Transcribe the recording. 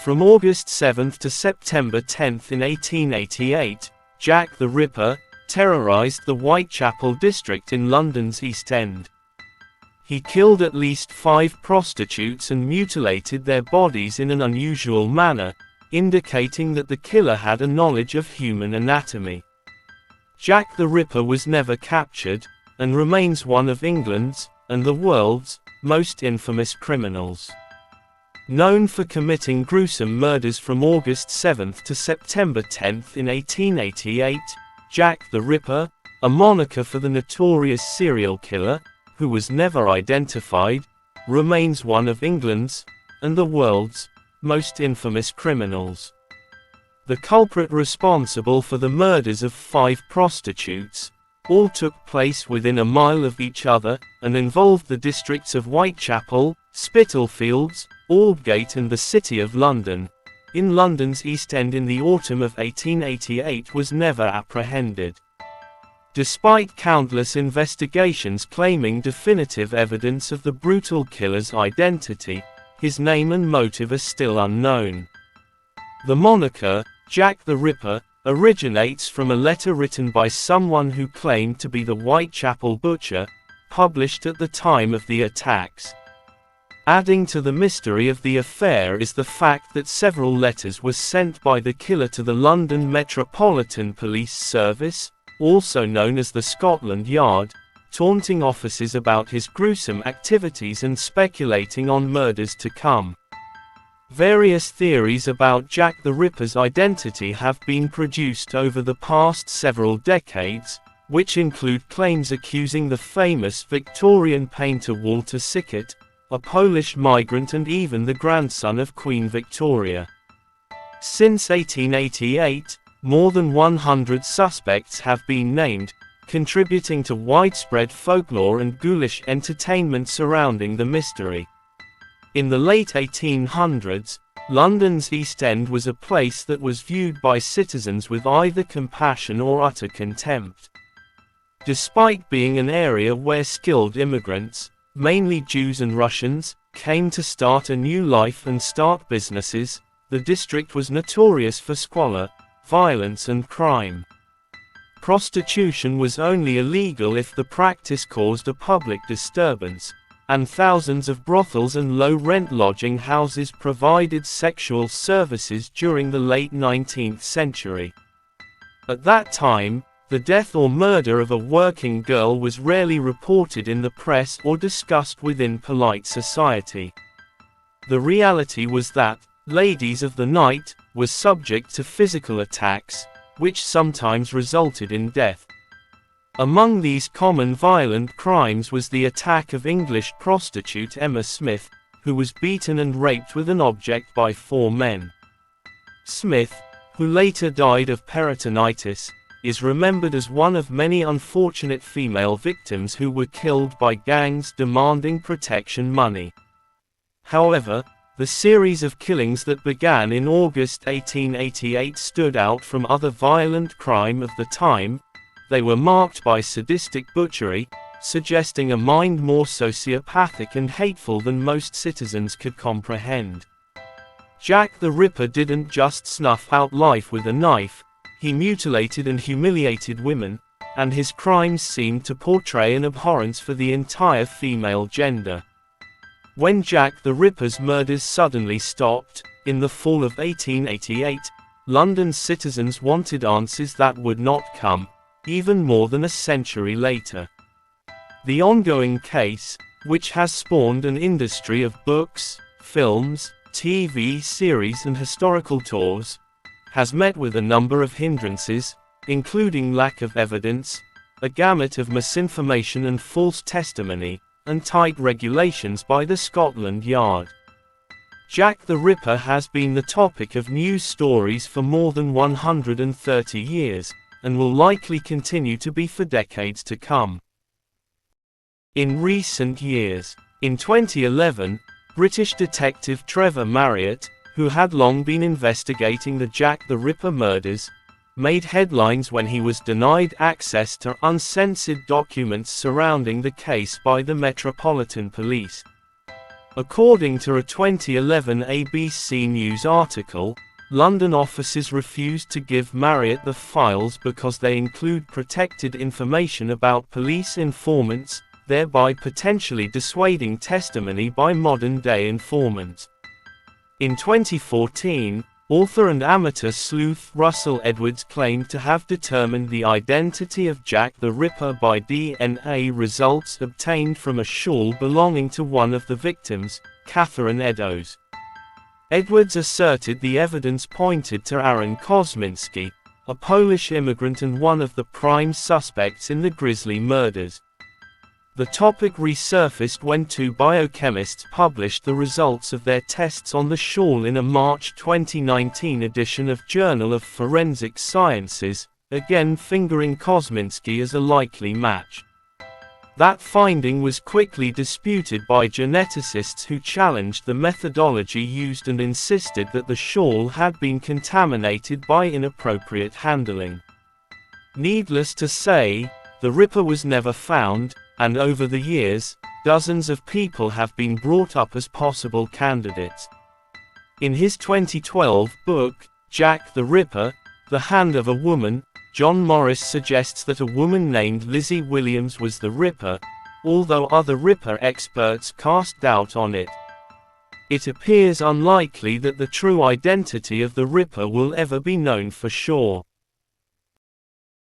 From August 7 to September 10 in 1888, Jack the Ripper terrorized the Whitechapel district in London's East End. He killed at least 5 prostitutes and mutilated their bodies in an unusual manner, indicating that the killer had a knowledge of human anatomy. Jack the Ripper was never captured, and remains one of England's, and the world's, most infamous criminals. Known for committing gruesome murders from August 7 to September 10 in 1888, Jack the Ripper, a moniker for the notorious serial killer, who was never identified, remains one of England's, and the world's, most infamous criminals. The culprit responsible for the murders of 5 prostitutes, all took place within a mile of each other, and involved the districts of Whitechapel, Spitalfields, Aldgate and the City of London, in London's East End in the autumn of 1888 was never apprehended. Despite countless investigations claiming definitive evidence of the brutal killer's identity, his name and motive are still unknown. The moniker, Jack the Ripper, originates from a letter written by someone who claimed to be the Whitechapel butcher, published at the time of the attacks. Adding to the mystery of the affair is the fact that several letters were sent by the killer to the London Metropolitan Police Service, also known as the Scotland Yard, taunting officers about his gruesome activities and speculating on murders to come. Various theories about Jack the Ripper's identity have been produced over the past several decades, which include claims accusing the famous Victorian painter Walter Sickert, a Polish migrant and even the grandson of Queen Victoria. Since 1888, more than 100 suspects have been named, contributing to widespread folklore and ghoulish entertainment surrounding the mystery. In the late 1800s, London's East End was a place that was viewed by citizens with either compassion or utter contempt. Despite being an area where skilled immigrants, mainly Jews and Russians, came to start a new life and start businesses, the district was notorious for squalor, violence and crime. Prostitution was only illegal if the practice caused a public disturbance, and thousands of brothels and low-rent lodging houses provided sexual services during the late 19th century. At that time, the death or murder of a working girl was rarely reported in the press or discussed within polite society. The reality was that ladies of the night were subject to physical attacks, which sometimes resulted in death. Among these common violent crimes was the attack of English prostitute Emma Smith, who was beaten and raped with an object by 4 men. Smith, who later died of peritonitis, is remembered as one of many unfortunate female victims who were killed by gangs demanding protection money. However, the series of killings that began in August 1888 stood out from other violent crime of the time. They were marked by sadistic butchery, suggesting a mind more sociopathic and hateful than most citizens could comprehend. Jack the Ripper didn't just snuff out life with a knife, he mutilated and humiliated women, and his crimes seemed to portray an abhorrence for the entire female gender. When Jack the Ripper's murders suddenly stopped, in the fall of 1888, London's citizens wanted answers that would not come, even more than a century later. The ongoing case, which has spawned an industry of books, films, TV series and historical tours, has met with a number of hindrances, including lack of evidence, a gamut of misinformation and false testimony, and tight regulations by the Scotland Yard. Jack the Ripper has been the topic of news stories for more than 130 years, and will likely continue to be for decades to come. In recent years, in 2011, British detective Trevor Marriott, who had long been investigating the Jack the Ripper murders, made headlines when he was denied access to uncensored documents surrounding the case by the Metropolitan Police. According to a 2011 ABC News article, London officers refused to give Marriott the files because they include protected information about police informants, thereby potentially dissuading testimony by modern-day informants. In 2014, author and amateur sleuth Russell Edwards claimed to have determined the identity of Jack the Ripper by DNA results obtained from a shawl belonging to one of the victims, Catherine Eddowes. Edwards asserted the evidence pointed to Aaron Kosminski, a Polish immigrant and one of the prime suspects in the grisly murders. The topic resurfaced when two biochemists published the results of their tests on the shawl in a March 2019 edition of Journal of Forensic Sciences, again fingering Kosminski as a likely match. That finding was quickly disputed by geneticists who challenged the methodology used and insisted that the shawl had been contaminated by inappropriate handling. Needless to say, the Ripper was never found, and over the years, dozens of people have been brought up as possible candidates. In his 2012 book, Jack the Ripper, The Hand of a Woman, John Morris suggests that a woman named Lizzie Williams was the Ripper, although other Ripper experts cast doubt on it. It appears unlikely that the true identity of the Ripper will ever be known for sure.